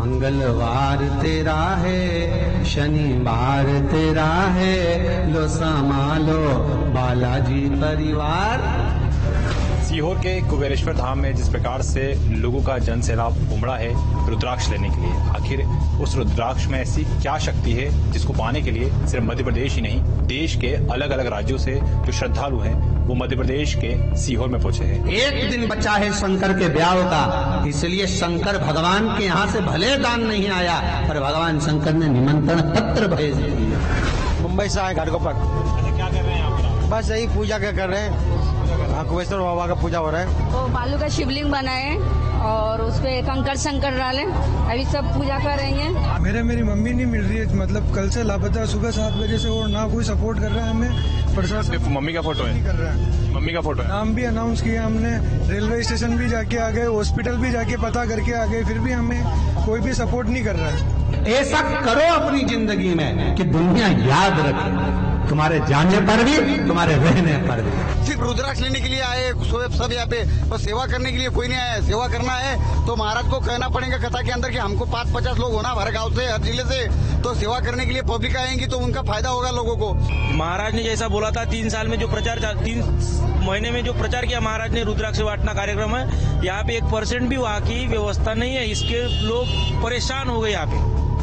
मंगलवार तेरा है, शनिवार तेरा है, लो संभालो बालाजी परिवार। सीहोर के कुबेरेश्वर धाम में जिस प्रकार से लोगों का जन सैलाब उमड़ा है रुद्राक्ष लेने के लिए, आखिर उस रुद्राक्ष में ऐसी क्या शक्ति है जिसको पाने के लिए सिर्फ मध्य प्रदेश ही नहीं, देश के अलग अलग राज्यों से जो श्रद्धालु हैं वो मध्य प्रदेश के सीहोर में पहुंचे हैं। एक दिन बचा है शंकर के ब्याह का, इसलिए शंकर भगवान के यहाँ से भले दान नहीं आया, पर भगवान शंकर ने निमंत्रण पत्र भेज दिया। मुंबई से आए घाटकोपर। क्या कर रहे हैं आप? बस यही पूजा कर रहे हैं, कुबेरेश्वर बाबा का पूजा हो रहा है। तो बालू का शिवलिंग बनाए और उसपे कंकड़ शंकर डाले, अभी सब पूजा कर रही हैं। मेरी मम्मी नहीं मिल रही है, मतलब कल से लापता है, सुबह 7 बजे से, और ना कोई सपोर्ट कर रहा है हमें। प्रशासन मम्मी का फोटो है, कर रहा है, मम्मी का फोटो है। नाम भी अनाउंस किया हमने, रेलवे स्टेशन भी जाके आ गए, हॉस्पिटल भी जाके पता करके आ गए, फिर भी हमें कोई भी सपोर्ट नहीं कर रहा है। ऐसा करो अपनी जिंदगी में कि दुनिया याद रखे, तुम्हारे जाने पर भी, तुम्हारे रहने पर भी। सिर्फ रुद्राक्ष लेने के लिए आए सब यहाँ पे, और सेवा करने के लिए कोई नहीं आया। सेवा करना है तो महाराज को कहना पड़ेगा कथा के अंदर कि हमको 5-50 लोग होना हर गांव से, हर जिले से, तो सेवा करने के लिए पब्लिक आएंगी तो उनका फायदा होगा लोगों को। महाराज ने जैसा बोला था 3 साल में जो प्रचार, 3 महीने में जो प्रचार किया महाराज ने, रुद्राक्ष बांटना कार्यक्रम है, यहाँ पे 1% भी वहाँ की व्यवस्था नहीं है, इसके लोग परेशान हो गए। यहाँ पे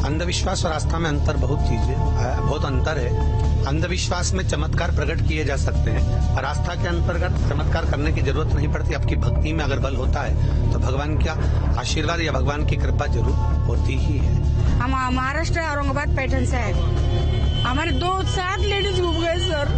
अंधविश्वास और आस्था में अंतर बहुत अंतर है। अंधविश्वास में चमत्कार प्रकट किए जा सकते हैं और आस्था के अंतर्गत चमत्कार करने की जरूरत नहीं पड़ती। आपकी भक्ति में अगर बल होता है तो भगवान का आशीर्वाद या भगवान की कृपा जरूर होती ही है। हम महाराष्ट्र औरंगाबाद पैटर्न से आए, हमारे 7 लेडीज घूम गए सर,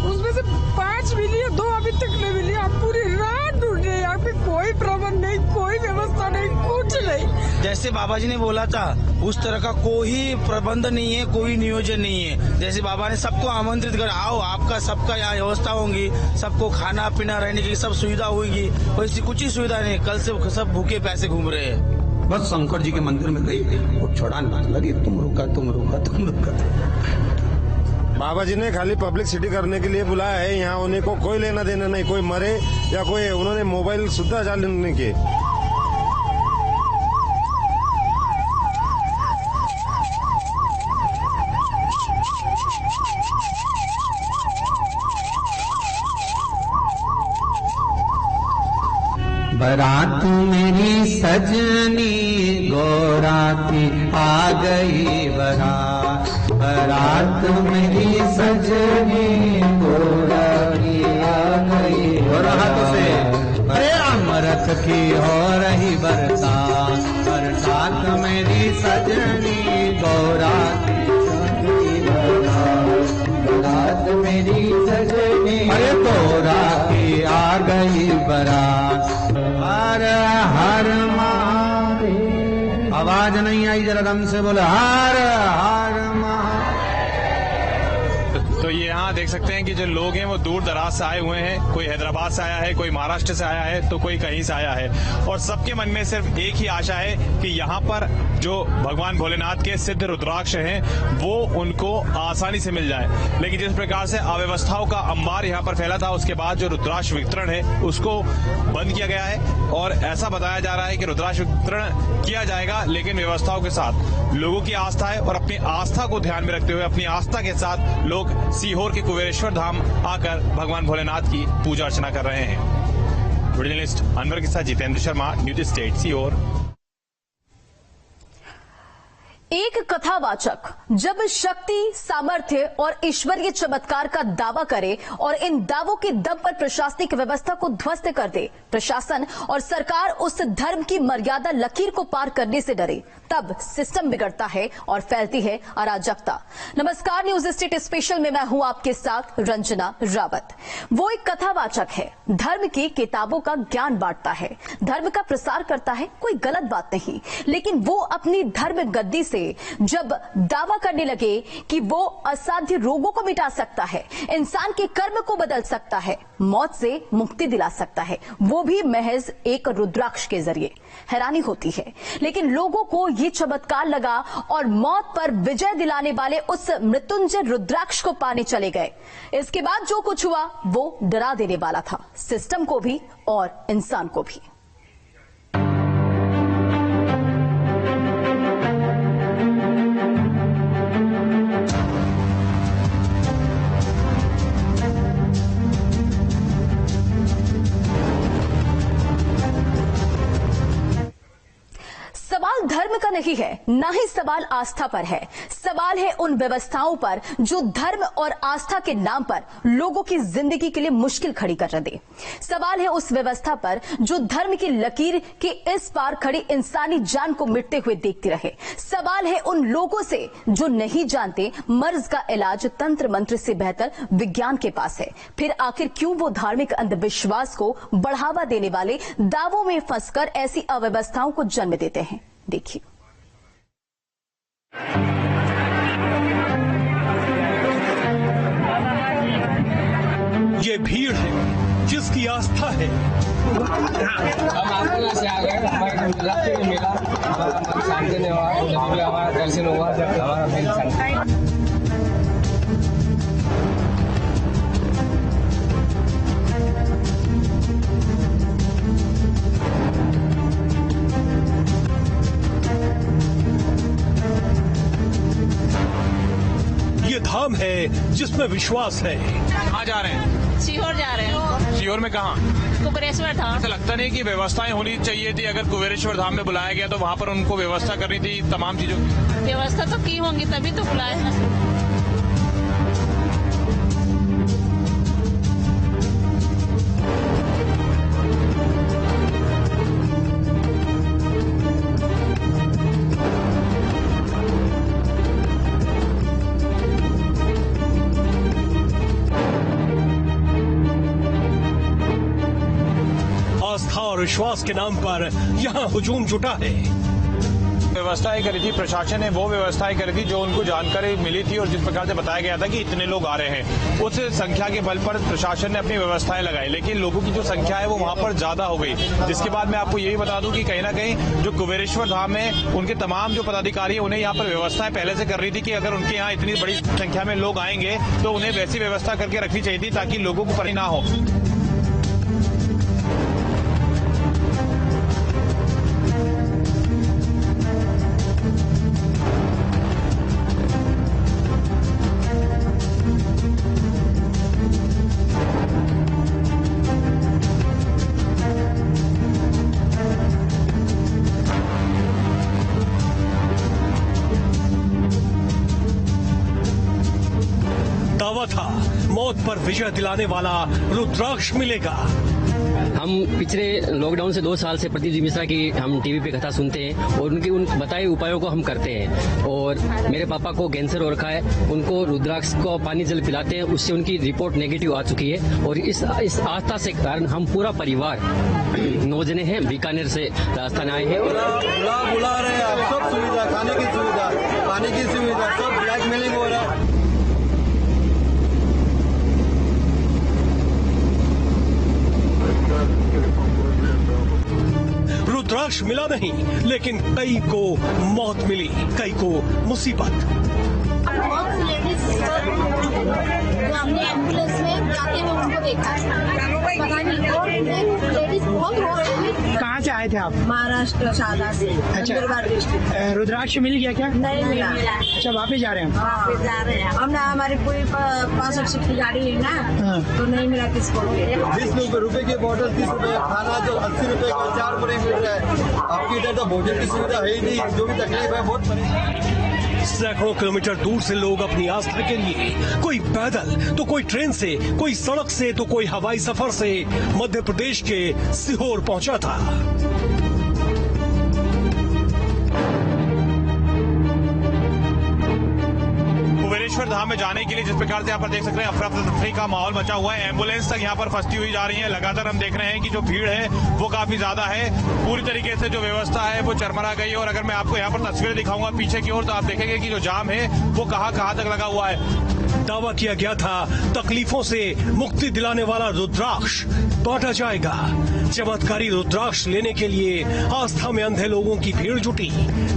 उसमें से 5 मिली, 2 अभी तक नहीं मिली। हम पूरी रात ढूंढे, यहाँ पे कोई प्रबंध नहीं, कोई व्यवस्था नहीं, कुछ नहीं। जैसे बाबा जी ने बोला था उस तरह का कोई प्रबंध नहीं है, कोई नियोजन नहीं है। जैसे बाबा ने सबको आमंत्रित कर, आओ आपका सबका यहाँ व्यवस्था होगी, सबको खाना पीना रहने की सब सुविधा होगी, वैसी कुछ ही सुविधा नहीं। कल से सब भूखे पैसे घूम रहे हैं। बस शंकर जी के मंदिर में गई, वो छोड़ा ना लगी, तुम रुका। बाबा जी ने खाली पब्लिसिटी करने के लिए बुलाया है, यहाँ उन्हें को कोई लेना देना नहीं, कोई मरे या कोई, उन्होंने मोबाइल सुद्धा चालू नहीं किए। बारात मेरी सजनी गोराती आ गई बारात मेरी सजनी गोराती आ गई। हो रहा तो से अरे अमृत की हो रही बरसात मेरी सजनी गोराती बारात मेरी सजनी, अरे गोराती आ गई बारात। हर हर महादेव। आवाज नहीं आई, जरा दम से बोले हर हर महादेव। तो ये यहाँ देख सकते हैं कि जो लोग हैं वो दूर दराज से आए हुए हैं, कोई हैदराबाद से आया है, कोई महाराष्ट्र से आया है, तो कोई कहीं से आया है, और सबके मन में सिर्फ एक ही आशा है कि यहाँ पर जो भगवान भोलेनाथ के सिद्ध रुद्राक्ष हैं वो उनको आसानी से मिल जाए। लेकिन जिस प्रकार से अव्यवस्थाओं का अंबार यहाँ पर फैला था, उसके बाद जो रुद्राक्ष वितरण है उसको बंद किया गया है, और ऐसा बताया जा रहा है कि रुद्राक्ष वितरण किया जाएगा लेकिन व्यवस्थाओं के साथ। लोगों की आस्था है और अपनी आस्था को ध्यान में रखते हुए, अपनी आस्था के साथ लोग सीहोर के कुबेरेश्वर धाम आकर भगवान भोलेनाथ की पूजा अर्चना कर रहे हैं। जर्नलिस्ट अनवर के साथ जितेंद्र शर्मा, न्यूज स्टेट सीहोर। एक कथावाचक जब शक्ति, सामर्थ्य और ईश्वरीय चमत्कार का दावा करे और इन दावों के दम पर प्रशासनिक व्यवस्था को ध्वस्त कर दे, प्रशासन और सरकार उस धर्म की मर्यादा लकीर को पार करने से डरे, तब सिस्टम बिगड़ता है और फैलती है अराजकता। नमस्कार, न्यूज स्टेट स्पेशल में मैं हूं आपके साथ रंजना रावत। वो एक कथावाचक है, धर्म की किताबों का ज्ञान बांटता है, धर्म का प्रसार करता है, कोई गलत बात नहीं, लेकिन वो अपनी धर्म गद्दी से जब दावा करने लगे कि वो असाध्य रोगों को मिटा सकता है, इंसान के कर्म को बदल सकता है, मौत से मुक्ति दिला सकता है, वो भी महज एक रुद्राक्ष के जरिए, हैरानी होती है। लेकिन लोगों को ये चमत्कार लगा और मौत पर विजय दिलाने वाले उस मृत्युंजय रुद्राक्ष को पाने चले गए। इसके बाद जो कुछ हुआ वो डरा देने वाला था, सिस्टम को भी और इंसान को भी। सवाल धर्म का नहीं है, ना ही सवाल आस्था पर है। सवाल है उन व्यवस्थाओं पर जो धर्म और आस्था के नाम पर लोगों की जिंदगी के लिए मुश्किल खड़ी कर रहे हैं। सवाल है उस व्यवस्था पर जो धर्म की लकीर के इस पार खड़ी इंसानी जान को मिटते हुए देखती रहे। सवाल है उन लोगों से जो नहीं जानते मर्ज का इलाज तंत्र मंत्र से बेहतर विज्ञान के पास है। फिर आखिर क्यों वो धार्मिक अंधविश्वास को बढ़ावा देने वाले दावों में फंसकर ऐसी अव्यवस्थाओं को जन्म देते हैं। देखिए। ये भीड़ है जिसकी आस्था है। हम आस्था से आ गए, हमारे रास्ते में मिला, हमारे सामने नहीं हुआ, जब हमारा दर्शन हुआ, जब हमारा दिल शांति। ये धाम है जिसमें विश्वास है। कहाँ जा रहे हैं? सीहोर जा रहे हैं। सीहोर में कहाँ? कुबेरेश्वर धाम। ऐसा लगता नहीं कि व्यवस्थाएं होनी चाहिए थी? अगर कुबेरेश्वर धाम में बुलाया गया तो वहाँ पर उनको व्यवस्था करनी थी तमाम चीजों की। व्यवस्था तो की होंगी तभी तो बुलाया। आस्था और विश्वास के नाम पर यहाँ हुजूम जुटा है। व्यवस्थाएं करी थी, प्रशासन ने वो व्यवस्थाएं करी थी जो उनको जानकारी मिली थी और जिस प्रकार से बताया गया था कि इतने लोग आ रहे हैं, उस संख्या के बल पर प्रशासन ने अपनी व्यवस्थाएं लगाई। लेकिन लोगों की जो संख्या है वो वहां पर ज्यादा हो गई, जिसके बाद मैं आपको यही बता दूं कि कहीं ना कहीं जो कुबेरेश्वर धाम है उनके तमाम जो पदाधिकारी है उन्हें यहाँ पर व्यवस्थाएं पहले से कर रही थी कि अगर उनके यहाँ इतनी बड़ी संख्या में लोग आएंगे तो उन्हें वैसी व्यवस्था करके रखनी चाहिए थी ताकि लोगों को परेशानी ना हो। दावा था मौत पर विजय दिलाने वाला रुद्राक्ष मिलेगा। हम पिछले लॉकडाउन से 2 साल से प्रदीप जी मिश्रा की हम टीवी पे कथा सुनते हैं और उनके उन बताए उपायों को हम करते हैं। और मेरे पापा को कैंसर हो रखा है, उनको रुद्राक्ष को पानी जल पिलाते हैं, उससे उनकी रिपोर्ट नेगेटिव आ चुकी है। और इस आस्था से कारण हम पूरा परिवार 9 जने हैं, बीकानेर से राजस्थान आए हैं। बुला रहे हैं आप, सब सुविधा, खाने की सुविधा, पानी की सुविधा, सब ब्लैकमेलिंग हो रहा है। रुद्राक्ष मिला नहीं, लेकिन कई को मौत मिली, कई को मुसीबत। हमने एम्बुलेंस में जाते हुए उनको देखा, पता नहीं और लेडीज बहुत रो रही थी। कहाँ से आए थे आप? महाराष्ट्र शादा से। अच्छा, रुद्राक्ष मिल गया क्या? नहीं मिला। अच्छा, वापस जा रहे हैं? वापस जा रहे हैं। हमने हमारी पूरी 65 की गाड़ी है ना, तो नहीं मिला किसको। 20 रुपए की बोतल 30 रुपए, खाना जो 80 रुपए का 4 रुपए मिल रहा है। आपकी इधर तो भोजन की सुविधा है ही नहीं, जो भी तकलीफ है बहुत परेशानी। सैकड़ों किलोमीटर दूर से लोग अपनी आस्था के लिए, कोई पैदल तो कोई ट्रेन से, कोई सड़क से तो कोई हवाई सफर से मध्य प्रदेश के सीहोर पहुंचा था। कुबेरेश्वर धाम में जाने के लिए जिस प्रकार से यहाँ पर देख सकते हैं अफरा तफरी का माहौल मचा हुआ है। एम्बुलेंस तक यहाँ पर फंसती हुई जा रही है। लगातार हम देख रहे हैं कि जो भीड़ है वो काफी ज्यादा है। पूरी तरीके से जो व्यवस्था है वो चरमरा गई है। और अगर मैं आपको यहाँ पर तस्वीरें दिखाऊंगा पीछे की ओर तो आप देखेंगे कि जो जाम है वो कहाँ तक लगा हुआ है। दावा किया गया था तकलीफों से मुक्ति दिलाने वाला रुद्राक्ष बांटा जाएगा। चमत्कारी रुद्राक्ष लेने के लिए आस्था में अंधे लोगों की भीड़ जुटी,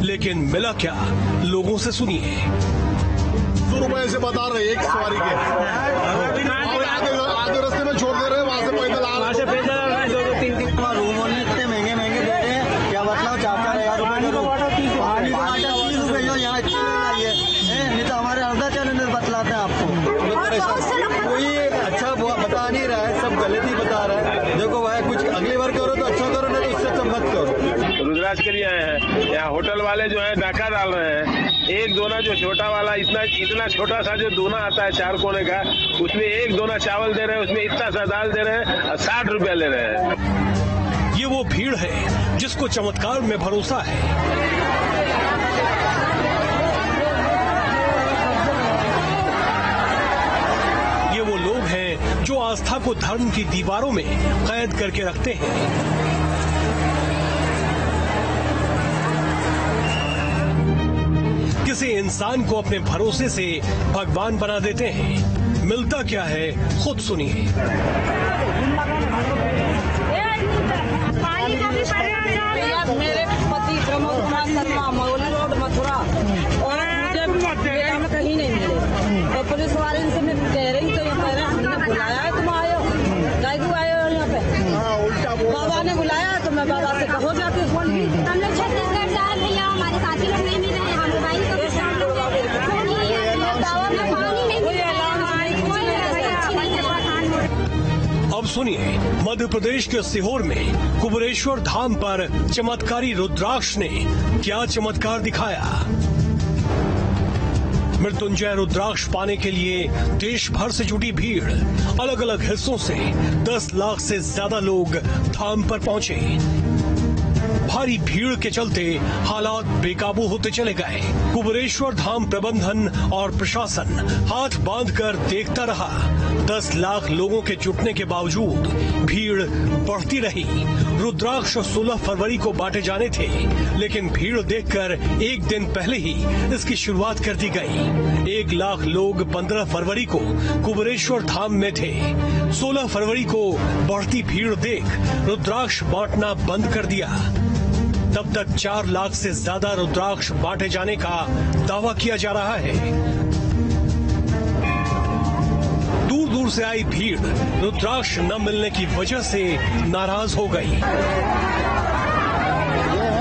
लेकिन मिला क्या? लोगों से सुनिए। 2 रुपए से बता रहे एक सवारी के, आगे रास्ते में छोड़ दे रहे, वहाँ से पैदल आ रहे, 2-3 रूम इतने महंगे दे रहे हैं, क्या मतलब 4-4 रुपए की पानी का 30 रुपए जो यहाँ नहीं तो हमारे अर्धा चैनल बतलाते हैं आपको। कोई अच्छा बता नहीं रहा है, सब गलत ही बता रहा है। देखो भाई कुछ अगली बार करो तो अच्छा करो, नहीं तो उससे सब मत करो। रुद्राक्ष के लिए आए हैं, यहाँ होटल वाले जो है डाका डाल रहे हैं। एक दोना जो छोटा वाला इतना छोटा सा जो दोना आता है 4 कोने का, उसमें 1 दोना चावल दे रहे हैं, उसमें इतना सा दाल दे रहे हैं और 60 रुपया ले रहे हैं। ये वो भीड़ है जिसको चमत्कार में भरोसा है। ये वो लोग हैं जो आस्था को धर्म की दीवारों में कैद करके रखते हैं। किसी इंसान को अपने भरोसे से भगवान बना देते हैं। मिलता क्या है खुद सुनिए। मेरे पति प्रमोद कुमार शर्मा मौली रोड मथुरा, और मुझे हम कहीं नहीं मिले। तो पुलिस वाले से मैं कह रही तो ये कह रहे हमने बुलाया है, तुम आए हो, गायकू आए हो यहाँ पे। बाबा ने बुलाया तो मैं बाबा से कहो जाती हूँ। हम लोग छत्तीसगढ़ से आए भैया, हमारे साथी लोग नहीं मिल रहे, हम मोबाइल को अब सुनिए, मध्य प्रदेश के सीहोर में कुबेरेश्वर धाम पर चमत्कारी रुद्राक्ष ने क्या चमत्कार दिखाया। मृत्युंजय रुद्राक्ष पाने के लिए देश भर से जुटी भीड़, अलग अलग हिस्सों से 10 लाख से ज्यादा लोग धाम पर पहुंचे। भारी भीड़ के चलते हालात बेकाबू होते चले गए। कुबेरेश्वर धाम प्रबंधन और प्रशासन हाथ बांधकर देखता रहा। 10 लाख लोगों के जुटने के बावजूद भीड़ बढ़ती रही। रुद्राक्ष 16 फरवरी को बांटे जाने थे, लेकिन भीड़ देखकर एक दिन पहले ही इसकी शुरुआत कर दी गई। 1 लाख लोग 15 फरवरी को कुबेरेश्वर धाम में थे। 16 फरवरी को बढ़ती भीड़ देख रुद्राक्ष बांटना बंद कर दिया। तब तक 4 लाख से ज्यादा रुद्राक्ष बांटे जाने का दावा किया जा रहा है। दूर दूर से आई भीड़ रुद्राक्ष न मिलने की वजह से नाराज हो गई। ये है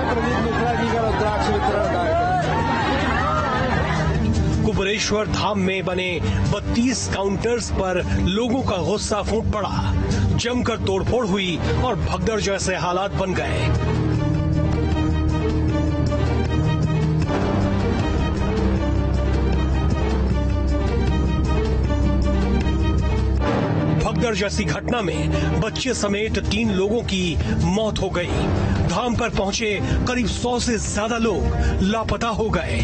प्रदीप मिश्रा जी का रुद्राक्ष वितरण कार्यक्रम। कुबेरेश्वर धाम में बने 32 काउंटर्स पर लोगों का गुस्सा फूट पड़ा। जमकर तोड़फोड़ हुई और भगदड़ जैसे हालात बन गए। भगदड़ जैसी घटना में बच्चे समेत 3 लोगों की मौत हो गई। धाम पर पहुंचे करीब 100 से ज्यादा लोग लापता हो गए।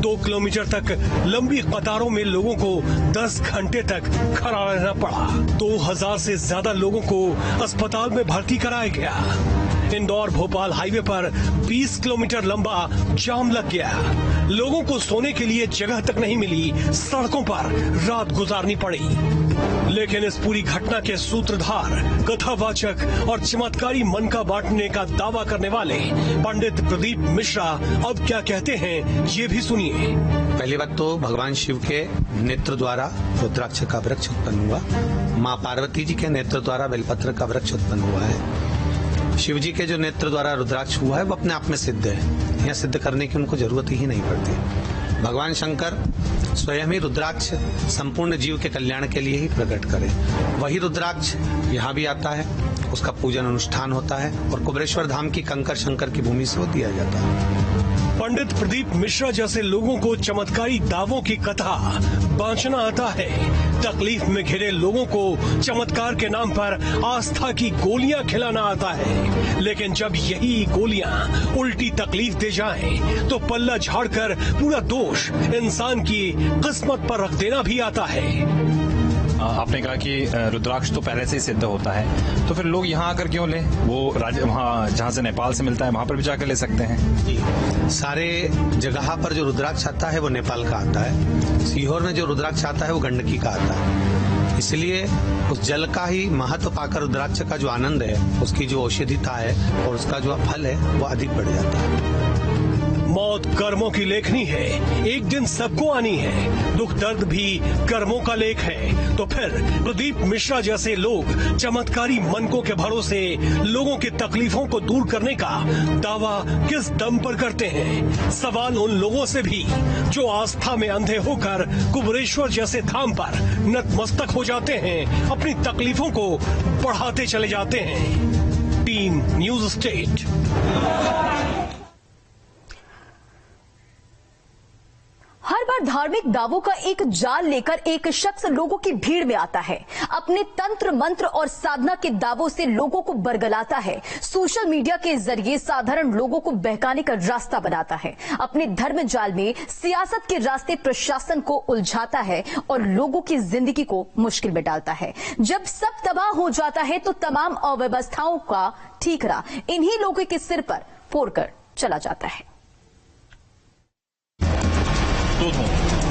2 किलोमीटर तक लंबी कतारों में लोगों को 10 घंटे तक खड़ा रहना पड़ा। 2000 से ज्यादा लोगों को अस्पताल में भर्ती कराया गया। इंदौर भोपाल हाईवे पर 20 किलोमीटर लंबा जाम लग गया। लोगों को सोने के लिए जगह तक नहीं मिली, सड़कों पर रात गुजारनी पड़ी। लेकिन इस पूरी घटना के सूत्रधार, कथावाचक और चमत्कारी मन का बांटने का दावा करने वाले पंडित प्रदीप मिश्रा अब क्या कहते हैं, ये भी सुनिए। पहली बात तो भगवान शिव के नेत्र द्वारा रुद्राक्ष का वृक्ष उत्पन्न हुआ। माँ पार्वती जी के नेत्र द्वारा बेलपत्र का वृक्ष उत्पन्न हुआ है। शिव जी के जो नेत्र द्वारा रुद्राक्ष हुआ है वो अपने आप में सिद्ध है। यह सिद्ध करने की उनको जरूरत ही नहीं पड़ती। भगवान शंकर स्वयं ही रुद्राक्ष संपूर्ण जीव के कल्याण के लिए ही प्रकट करे। वही रुद्राक्ष यहाँ भी आता है, उसका पूजन अनुष्ठान होता है और कुबेरेश्वर धाम की कंकर शंकर की भूमि से वो दिया जाता है। पंडित प्रदीप मिश्रा जैसे लोगों को चमत्कारी दावों की कथा बांचना आता है। तकलीफ में घिरे लोगों को चमत्कार के नाम पर आस्था की गोलियां खिलाना आता है। लेकिन जब यही गोलियां उल्टी तकलीफ दे जाएं, तो पल्ला झाड़कर पूरा दोष इंसान की किस्मत पर रख देना भी आता है। आपने कहा कि रुद्राक्ष तो पहले से ही सिद्ध होता है, तो फिर लोग यहाँ आकर क्यों ले? वो वहाँ जहाँ से नेपाल से मिलता है वहाँ पर भी जाकर ले सकते हैं। जी, सारे जगह पर जो रुद्राक्ष आता है वो नेपाल का आता है। सीहोर में जो रुद्राक्ष आता है वो गंडकी का आता है। इसलिए उस जल का ही महत्व पाकर रुद्राक्ष का जो आनंद है, उसकी जो औषधिता है और उसका जो फल है वो अधिक बढ़ जाता है। मौत कर्मों की लेखनी है, एक दिन सबको आनी है। दुख दर्द भी कर्मों का लेख है। तो फिर प्रदीप मिश्रा जैसे लोग चमत्कारी मनकों के भरोसे लोगों की तकलीफों को दूर करने का दावा किस दम पर करते हैं? सवाल उन लोगों से भी जो आस्था में अंधे होकर कुबेरेश्वर जैसे धाम पर नतमस्तक हो जाते हैं, अपनी तकलीफों को बढ़ाते चले जाते हैं। Team news state. बार धार्मिक दावों का एक जाल लेकर एक शख्स लोगों की भीड़ में आता है, अपने तंत्र मंत्र और साधना के दावों से लोगों को बरगलाता है, सोशल मीडिया के जरिए साधारण लोगों को बहकाने का रास्ता बनाता है, अपने धर्म जाल में सियासत के रास्ते प्रशासन को उलझाता है और लोगों की जिंदगी को मुश्किल में डालता है। जब सब तबाह हो जाता है तो तमाम अव्यवस्थाओं का ठीकरा इन्हीं लोगों के सिर पर फोड़कर चला जाता है।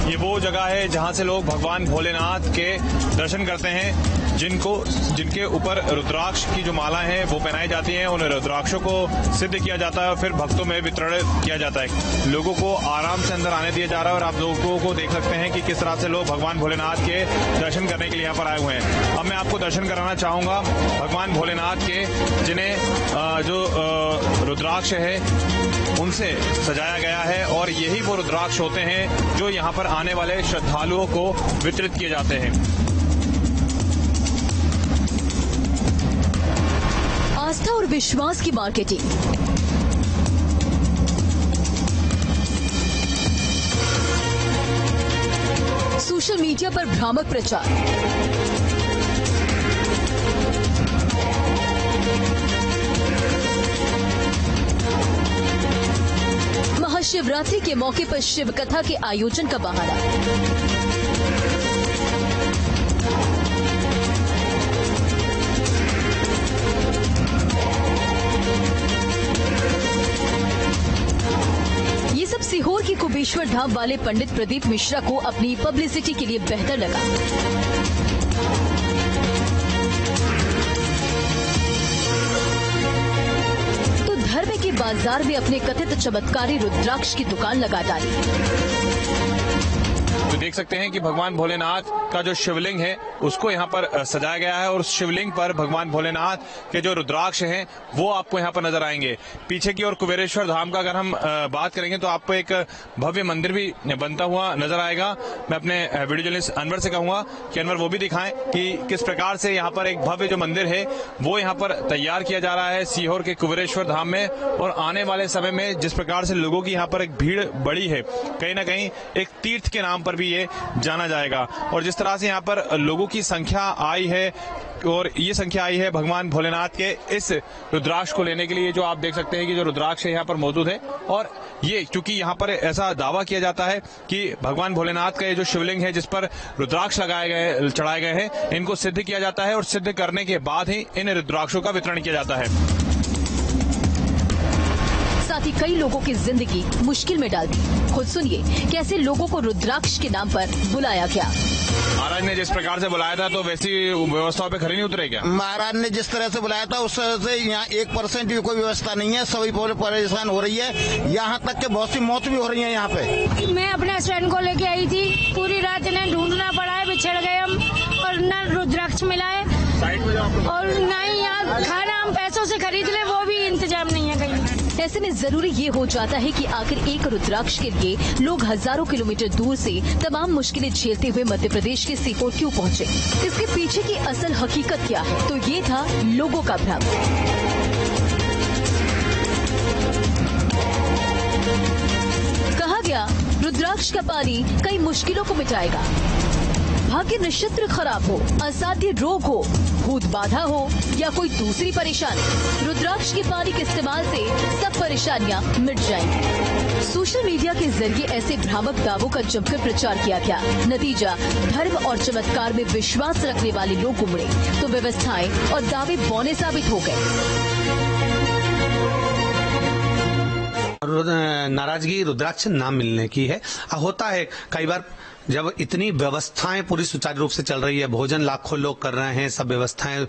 ये वो जगह है जहां से लोग भगवान भोलेनाथ के दर्शन करते हैं, जिनके ऊपर रुद्राक्ष की जो माला है वो पहनाई जाती है। उन रुद्राक्षों को सिद्ध किया जाता है और फिर भक्तों में वितरण किया जाता है। लोगों को आराम से अंदर आने दिया जा रहा है और आप लोगों को देख सकते हैं कि किस तरह से लोग भगवान भोलेनाथ के दर्शन करने के लिए यहाँ पर आए हुए हैं। अब मैं आपको दर्शन कराना चाहूंगा भगवान भोलेनाथ के, जिन्हें जो रुद्राक्ष है उनसे सजाया गया है और यही वो रुद्राक्ष होते हैं जो यहाँ पर आने वाले श्रद्धालुओं को वितरित किए जाते हैं। आस्था और विश्वास की मार्केटिंग, सोशल मीडिया पर भ्रामक प्रचार, महाशिवरात्रि के मौके पर शिव कथा के आयोजन का बहाना, ये सब सीहोर की कुबेश्वर धाम वाले पंडित प्रदीप मिश्रा को अपनी पब्लिसिटी के लिए बेहतर लगा। धर्म के बाजार में अपने कथित चमत्कारी रुद्राक्ष की दुकान लगा डाली। तो देख सकते हैं कि भगवान भोलेनाथ का जो शिवलिंग है उसको यहाँ पर सजाया गया है और उस शिवलिंग पर भगवान भोलेनाथ के जो रुद्राक्ष हैं वो आपको यहाँ पर नजर आएंगे। पीछे की ओर कुबेरेश्वर धाम का अगर हम बात करेंगे तो आपको एक भव्य मंदिर भी बनता हुआ नजर आएगा। मैं अपने वीडियो जर्नलिस्ट अनवर से कहूंगा कि अनवर वो भी दिखाएं कि किस प्रकार से यहाँ पर एक भव्य जो मंदिर है वो यहाँ पर तैयार किया जा रहा है सीहोर के कुबेरेश्वर धाम में। और आने वाले समय में जिस प्रकार से लोगों की यहाँ पर एक भीड़ बढ़ी है, कहीं ना कहीं एक तीर्थ के नाम पर भी ये जाना जाएगा। और जिस तरह से यहाँ पर लोगों की संख्या आई है और ये संख्या आई है भगवान भोलेनाथ के इस रुद्राक्ष को लेने के लिए, जो आप देख सकते हैं कि जो रुद्राक्ष है यहाँ पर मौजूद है। और ये क्योंकि यहाँ पर ऐसा दावा किया जाता है कि भगवान भोलेनाथ का ये जो शिवलिंग है जिस पर रुद्राक्ष चढ़ाए गए हैं, इनको सिद्ध किया जाता है और सिद्ध करने के बाद ही इन रुद्राक्षों का वितरण किया जाता है। साथ ही कई लोगों की जिंदगी मुश्किल में डाल दी। खुद सुनिए कैसे लोगों को रुद्राक्ष के नाम पर बुलाया गया। महाराज ने जिस प्रकार से बुलाया था तो वैसी व्यवस्थाओं पे खरी नहीं उतरे क्या? महाराज ने जिस तरह से बुलाया था उस तरह से यहाँ 1% भी कोई व्यवस्था नहीं है। सभी परेशान हो रही है, यहाँ तक के बहुत सी मौत भी हो रही है यहाँ पे। मैं अपने हस्बैंड को लेके आई थी, पूरी रात इन्हें ढूंढना पड़ा है, बिछड़ गए हम और न रुद्राक्ष मिला है और न ही यहाँ खाना हम पैसों से खरीद ले वो भी इंतजाम नहीं है कहीं। ऐसे में जरूरी ये हो जाता है कि आखिर एक रुद्राक्ष के लिए लोग हजारों किलोमीटर दूर से तमाम मुश्किलें झेलते हुए मध्य प्रदेश के सीहोर क्यों पहुंचे। इसके पीछे की असल हकीकत क्या है? तो ये था लोगों का भ्रम। कहा गया रुद्राक्ष का पानी कई मुश्किलों को मिटाएगा। भाग्य नक्षत्र खराब हो, असाध्य रोग हो, भूत बाधा हो या कोई दूसरी परेशानी, रुद्राक्ष के पानी के इस्तेमाल से सब परेशानियां मिट जाएंगी। सोशल मीडिया के जरिए ऐसे भ्रामक दावों का जमकर प्रचार किया गया। नतीजा, धर्म और चमत्कार में विश्वास रखने वाले लोग उमड़े तो व्यवस्थाएं और दावे बौने साबित हो गए। नाराजगी रुद्राक्ष नाम मिलने की है। होता है कई बार जब इतनी व्यवस्थाएं पूरी सुचारू रूप से चल रही है, भोजन लाखों लोग कर रहे हैं, सब व्यवस्थाएं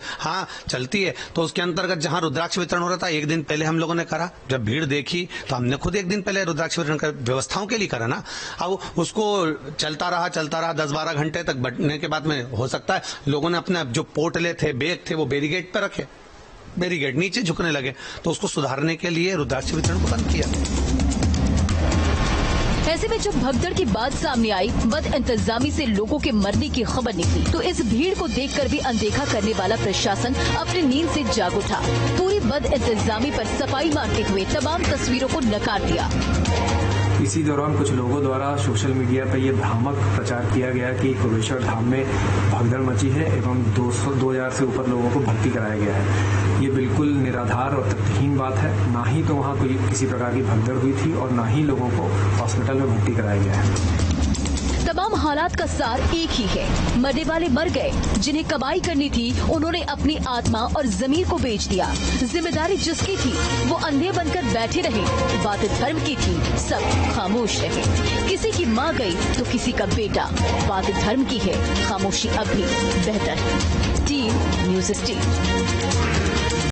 चलती है, तो उसके अंतर्गत जहां रुद्राक्ष वितरण हो रहा था एक दिन पहले हम लोगों ने करा। जब भीड़ देखी तो हमने खुद एक दिन पहले रुद्राक्ष वितरण कर व्यवस्थाओं के लिए करा ना। अब उसको चलता रहा 10-12 घंटे तक बढ़ने के बाद में हो सकता है लोगों ने अपने जो पोटले थे, बैग थे, वो बैरिकेड पर रखे, बैरिकेड नीचे झुकने लगे, तो उसको सुधारने के लिए रुद्राक्ष वितरण को बंद किया। ऐसे में जब भगदड़ की बात सामने आई, बद इंतजामी से लोगों के मरने की खबर निकली, तो इस भीड़ को देखकर भी अनदेखा करने वाला प्रशासन अपनी नींद से जाग उठा। पूरी बद इंतजामी पर सफाई मारते हुए तमाम तस्वीरों को नकार दिया। इसी दौरान कुछ लोगों द्वारा सोशल मीडिया पर यह भ्रामक प्रचार किया गया कि कुबेश्वर धाम में भगदड़ मची है एवं 2000 से ऊपर लोगों को भर्ती कराया गया है। ये बिल्कुल निराधार और तथ्यहीन बात है। ना ही तो वहाँ कोई किसी प्रकार की भगदड़ हुई थी और ना ही लोगों को हॉस्पिटल में भर्ती कराया गया है। तमाम हालात का सार एक ही है, मरने वाले मर गए, जिन्हें कमाई करनी थी उन्होंने अपनी आत्मा और जमीर को बेच दिया। जिम्मेदारी जिसकी थी वो अंधे बनकर बैठे रहे। बात धर्म की थी, सब खामोश रहे। किसी की माँ गई तो किसी का बेटा। बात धर्म की है, खामोशी अब भी बेहतर है। Team news 18।